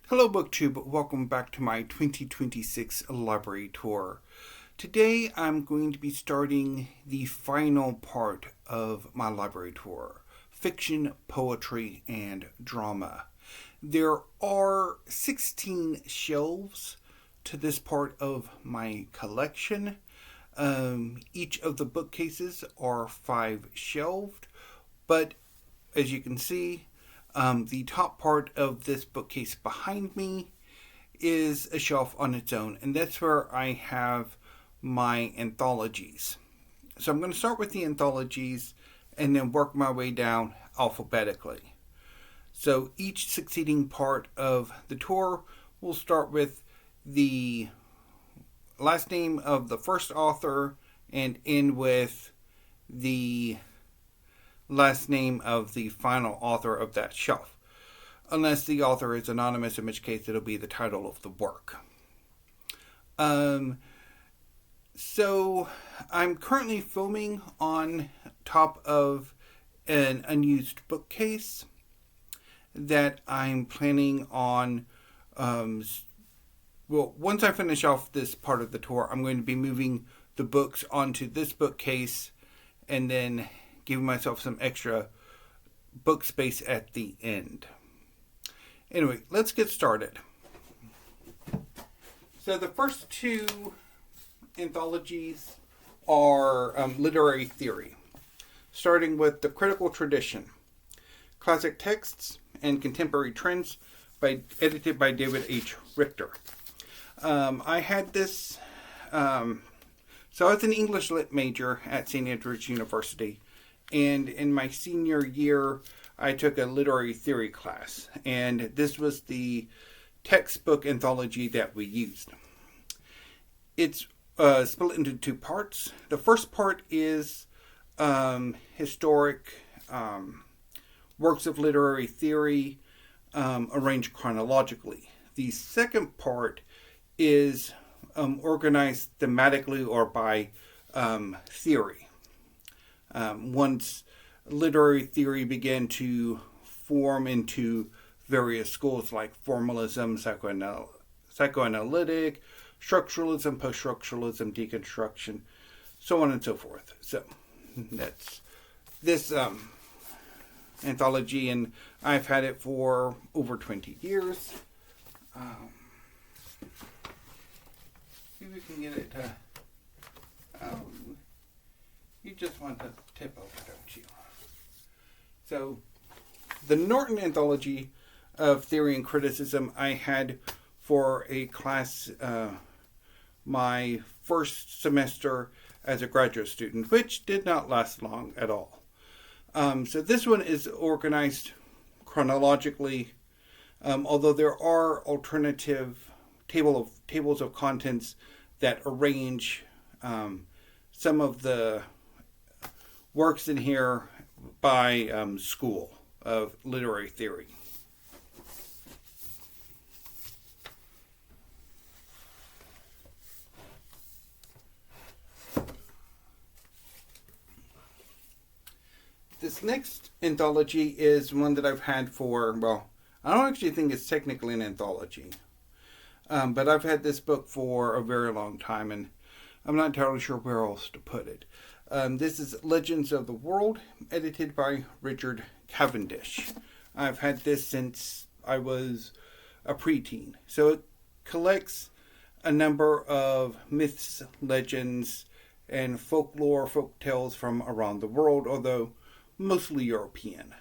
Hello BookTube, welcome back to my 2026 library tour. Today I'm going to be starting the final part of my library tour, fiction, poetry, and drama. There are 16 shelves to this part of my collection. Each of the bookcases are 5 shelved, but as you can see, the top part of this bookcase behind me is a shelf on its own, and that's where I have my anthologies. So I'm going to start with the anthologies and then work my way down alphabetically. So each succeeding part of the tour will start with the last name of the first author and end with the last name of the final author of that shelf. Unless the author is anonymous, in which case it'll be the title of the work. So I'm currently filming on top of an unused bookcase that I'm planning on, once I finish off this part of the tour, I'm going to be moving the books onto this bookcase and then giving myself some extra book space at the end. Anyway, let's get started. So the first two anthologies are literary theory, starting with The Critical Tradition, Classic Texts and Contemporary Trends, edited by David H. Richter. I had this, so I was an English Lit major at St. Andrews University, and in my senior year, I took a literary theory class, and this was the textbook anthology that we used. It's split into 2 parts. The first part is historic works of literary theory arranged chronologically. The second part is organized thematically or by theory. Once literary theory began to form into various schools like formalism, psychoanalytic, structuralism, post-structuralism, deconstruction, so on and so forth. So that's this anthology, and I've had it for over 20 years. Maybe we can get it to... you just want to tip over, don't you? So, the Norton Anthology of Theory and Criticism I had for a class my first semester as a graduate student, which did not last long at all. So this one is organized chronologically, although there are alternative tables of contents that arrange some of the works in here by school of literary theory. This next anthology is one that I've had for, I don't actually think it's technically an anthology, but I've had this book for a very long time, and I'm not entirely sure where else to put it. This is Legends of the World, edited by Richard Cavendish. I've had this since I was a preteen. So it collects a number of myths, legends, and folklore, folk tales from around the world, although mostly European.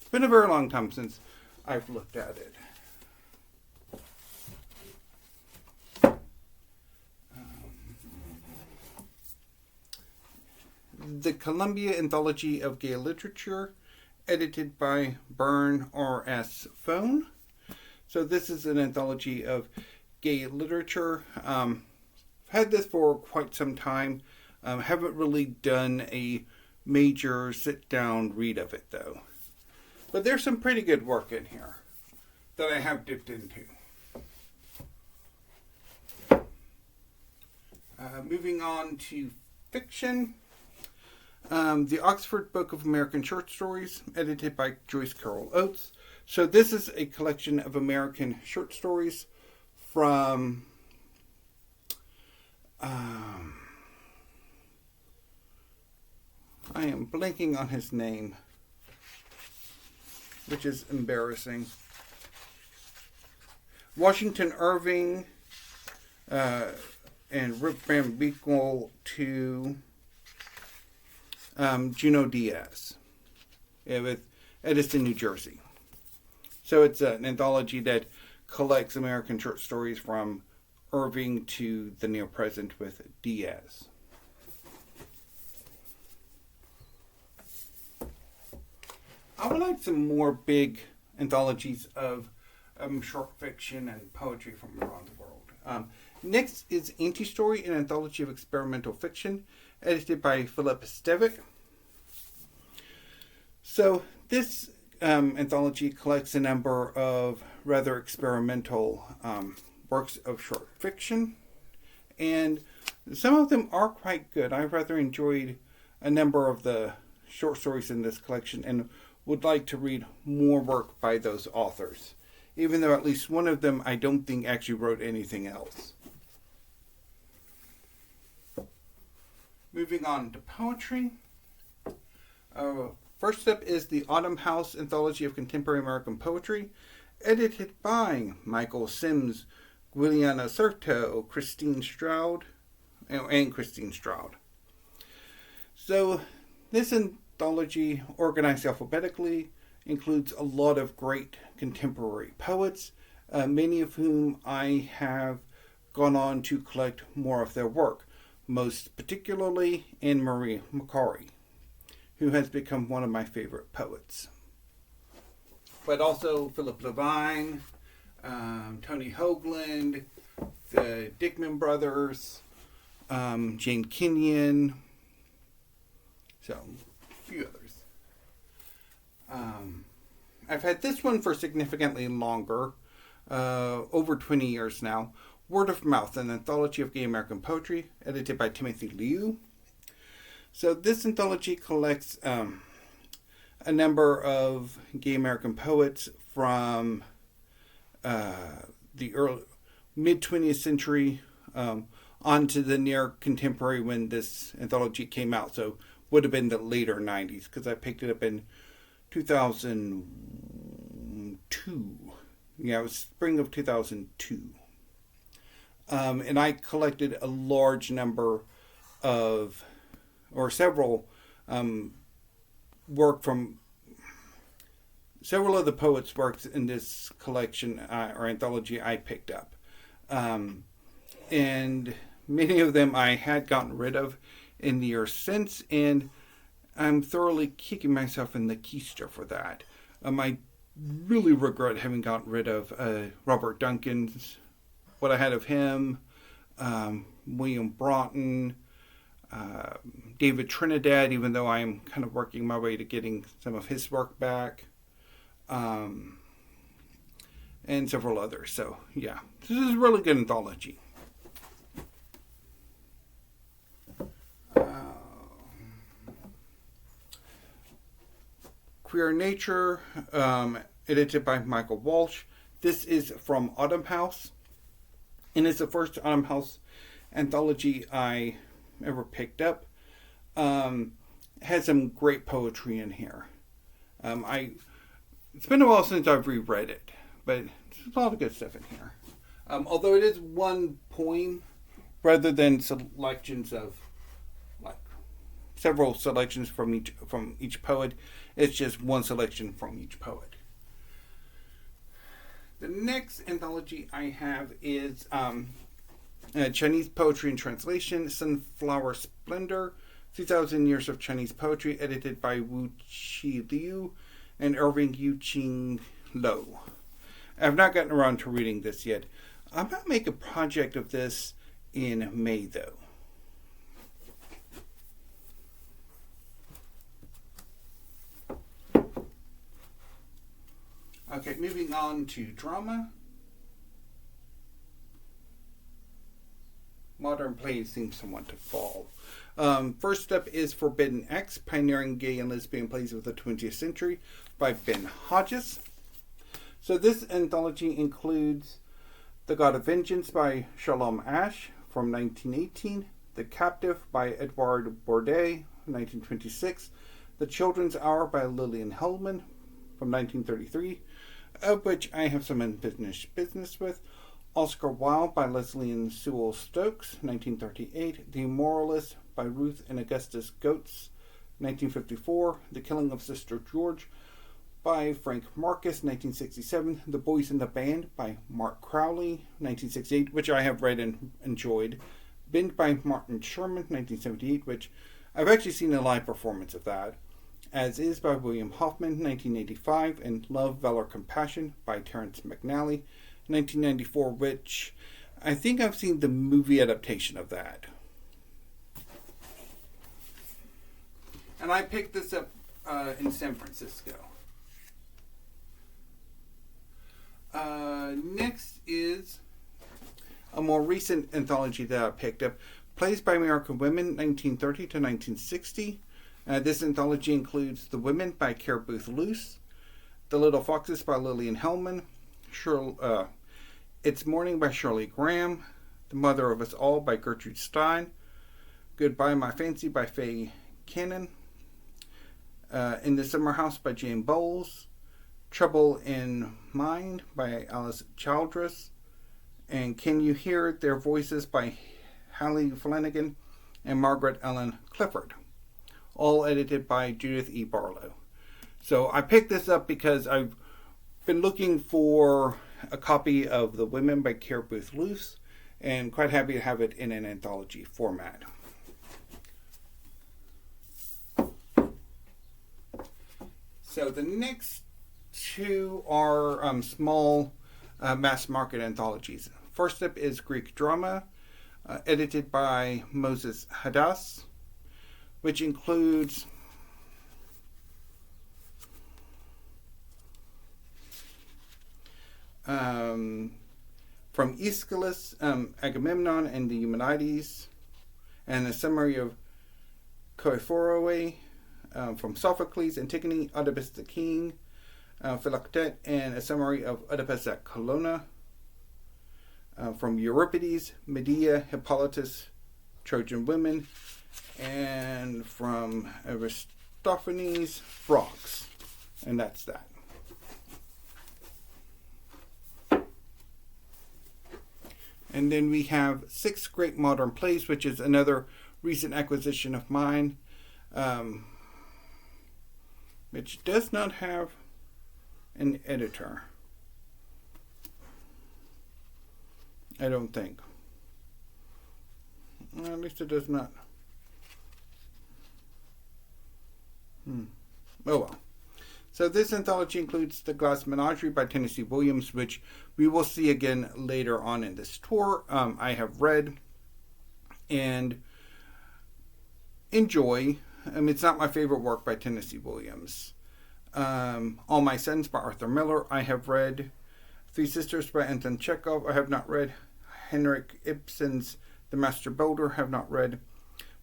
It's been a very long time since I've looked at it. The Columbia Anthology of Gay Literature, edited by Byrne R.S. Phone. So this is an anthology of gay literature. I've had this for quite some time. Haven't really done a major sit-down read of it, though. But there's some pretty good work in here that I have dipped into. Moving on to fiction. The Oxford Book of American Short Stories, edited by Joyce Carol Oates. So this is a collection of American short stories from I am blanking on his name, which is embarrassing. Washington Irving and Rip Van Winkle to Junot Diaz with Edison, New Jersey. So it's an anthology that collects American short stories from Irving to the near present with Diaz. I would like some more big anthologies of short fiction and poetry from around the world. Next is Anti-Story, an anthology of experimental fiction, edited by Philip Stevick. So this anthology collects a number of rather experimental works of short fiction, and some of them are quite good. I rather enjoyed a number of the short stories in this collection and would like to read more work by those authors, even though at least one of them I don't think actually wrote anything else. Moving on to poetry. First up is the Autumn House Anthology of Contemporary American Poetry, edited by Michael Sims, Guiliana Certo, Christine Stroud, and Christine Stroud. So this anthology, organized alphabetically, includes a lot of great contemporary poets, many of whom I have gone on to collect more of their work, most particularly Anne Marie McCaury, who has become one of my favorite poets. But also Philip Levine, Tony Hoagland, the Dickman brothers, Jane Kenyon, so a few others. I've had this one for significantly longer, over 20 years now. Word of Mouth, an anthology of gay American poetry, edited by Timothy Liu. So this anthology collects a number of gay American poets from the early mid-20th century on to the near contemporary when this anthology came out. So would have been the later 90s, because I picked it up in 2002. Yeah, it was spring of 2002. And I collected a large number of, or several, work from several of the poets' works in this collection or anthology I picked up. And many of them I had gotten rid of in the years since, and I'm thoroughly kicking myself in the keister for that. I really regret having gotten rid of Robert Duncan's, what I had of him, William Broughton, David Trinidad, even though I'm kind of working my way to getting some of his work back, and several others. So, yeah, this is a really good anthology. Queer Nature, edited by Michael Walsh. This is from Autumn House, and it's the first Autumn House anthology I ever picked up. Has some great poetry in here. It's been a while since I've reread it, but there's a lot of good stuff in here. Although it is one poem rather than selections of several selections from each poet. It's just one selection from each poet. The next anthology I have is Chinese Poetry and Translation, Sunflower Splendor, 2,000 Years of Chinese Poetry, edited by Wu Qi Liu and Irving Yu-Ching Lo. I've not gotten around to reading this yet. I might make a project of this in May, though. Okay, moving on to drama. Modern plays seem somewhat to fall. First up is Forbidden X, Pioneering Gay and Lesbian Plays of the 20th Century by Ben Hodges. So this anthology includes The God of Vengeance by Shalom Ash from 1918, The Captive by Edouard Bourdet, 1926, The Children's Hour by Lillian Hellman from 1933, of which I have some unfinished business with, Oscar Wilde by Leslie and Sewell Stokes, 1938, The Moralist by Ruth and Augustus Goetz, 1954, The Killing of Sister George by Frank Marcus, 1967, The Boys in the Band by Mark Crowley, 1968, which I have read and enjoyed, Bend by Martin Sherman, 1978, which I've actually seen a live performance of that, As Is by William Hoffman, 1985, and Love, Valor, Compassion by Terrence McNally, 1994, which I think I've seen the movie adaptation of that. And I picked this up in San Francisco. Next is a more recent anthology that I picked up, Plays by American Women, 1930 to 1960. This anthology includes The Women by Care Booth Luce, The Little Foxes by Lillian Hellman, It's Morning by Shirley Graham, The Mother of Us All by Gertrude Stein, Goodbye My Fancy by Faye Cannon, In the Summer House by Jane Bowles, Trouble in Mind by Alice Childress, and Can You Hear Their Voices by Hallie Flanagan and Margaret Ellen Clifford, all edited by Judith E. Barlow. So I picked this up because I've been looking for a copy of The Women by Care Booth Luce, and quite happy to have it in an anthology format. So the next two are small mass market anthologies. First up is Greek Drama, edited by Moses Hadass, which includes from Aeschylus, Agamemnon and the Eumenides, and a summary of Koiphoroe, from Sophocles, Antigone, Oedipus the King, Philoctet, and a summary of Oedipus at Colonna, from Euripides, Medea, Hippolytus, Trojan Women, and from Aristophanes, Frogs. And that's that. And then we have 6 Great Modern Plays, which is another recent acquisition of mine, which does not have an editor, I don't think. Well, at least it does not. Oh well. So this anthology includes The Glass Menagerie by Tennessee Williams, which we will see again later on in this tour. I have read and enjoy. It's not my favorite work by Tennessee Williams. All My Sons by Arthur Miller, I have read. Three Sisters by Anton Chekhov, I have not read. Henrik Ibsen's The Master Builder, have not read.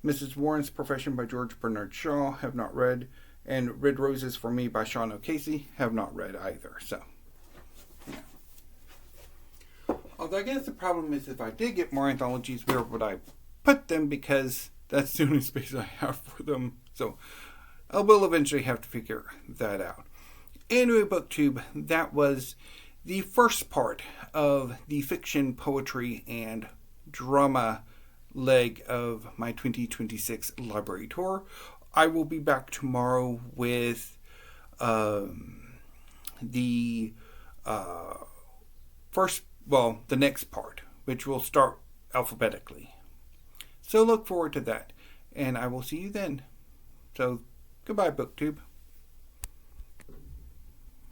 Mrs. Warren's Profession by George Bernard Shaw, have not read. And Red Roses for Me by Sean O'Casey, have not read either. So, yeah. Although I guess the problem is if I did get more anthologies, where would I put them? Because that's the only space I have for them. So I will eventually have to figure that out. Anyway, BookTube, that was the first part of the fiction, poetry, and drama leg of my 2026 library tour. I will be back tomorrow with the next part, which will start alphabetically. So look forward to that, and I will see you then. So, goodbye, BookTube.